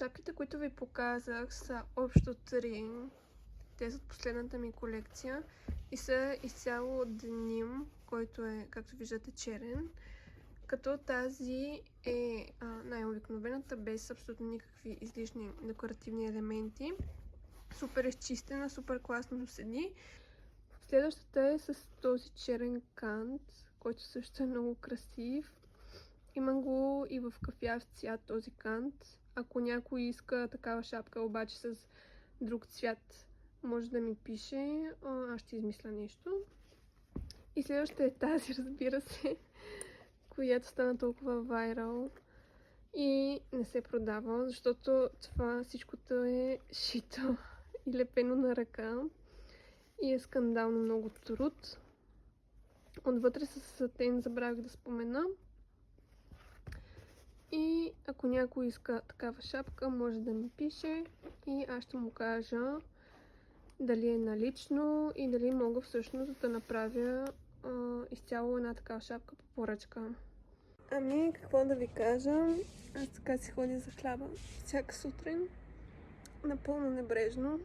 шапките, които ви показах, са общо 3. Те са от последната ми колекция и са изцяло от деним, който е, както виждате, черен. Като тази е най-обикновената, без абсолютно никакви излишни декоративни елементи. Супер изчистена, супер класно седи. Следващата е с този черен кант, който също е много красив. Има го и в кафяв цвят този кант. Ако някой иска такава шапка, обаче с друг цвят, може да ми пише. Аз ще измисля нещо. И следващата е тази, разбира се, която стана толкова вайрал и не се продава, защото това всичкото е шито и лепено на ръка и е скандално много труд. Отвътре с сатен забравих да спомена. И ако някой иска такава шапка, може да ми пише и аз ще му кажа дали е налично и дали мога всъщност да направя изцяло една такава шапка по поръчка. Ами, какво да ви кажа? Аз така си ходя за хляба всяка сутрин. Напълно небрежно.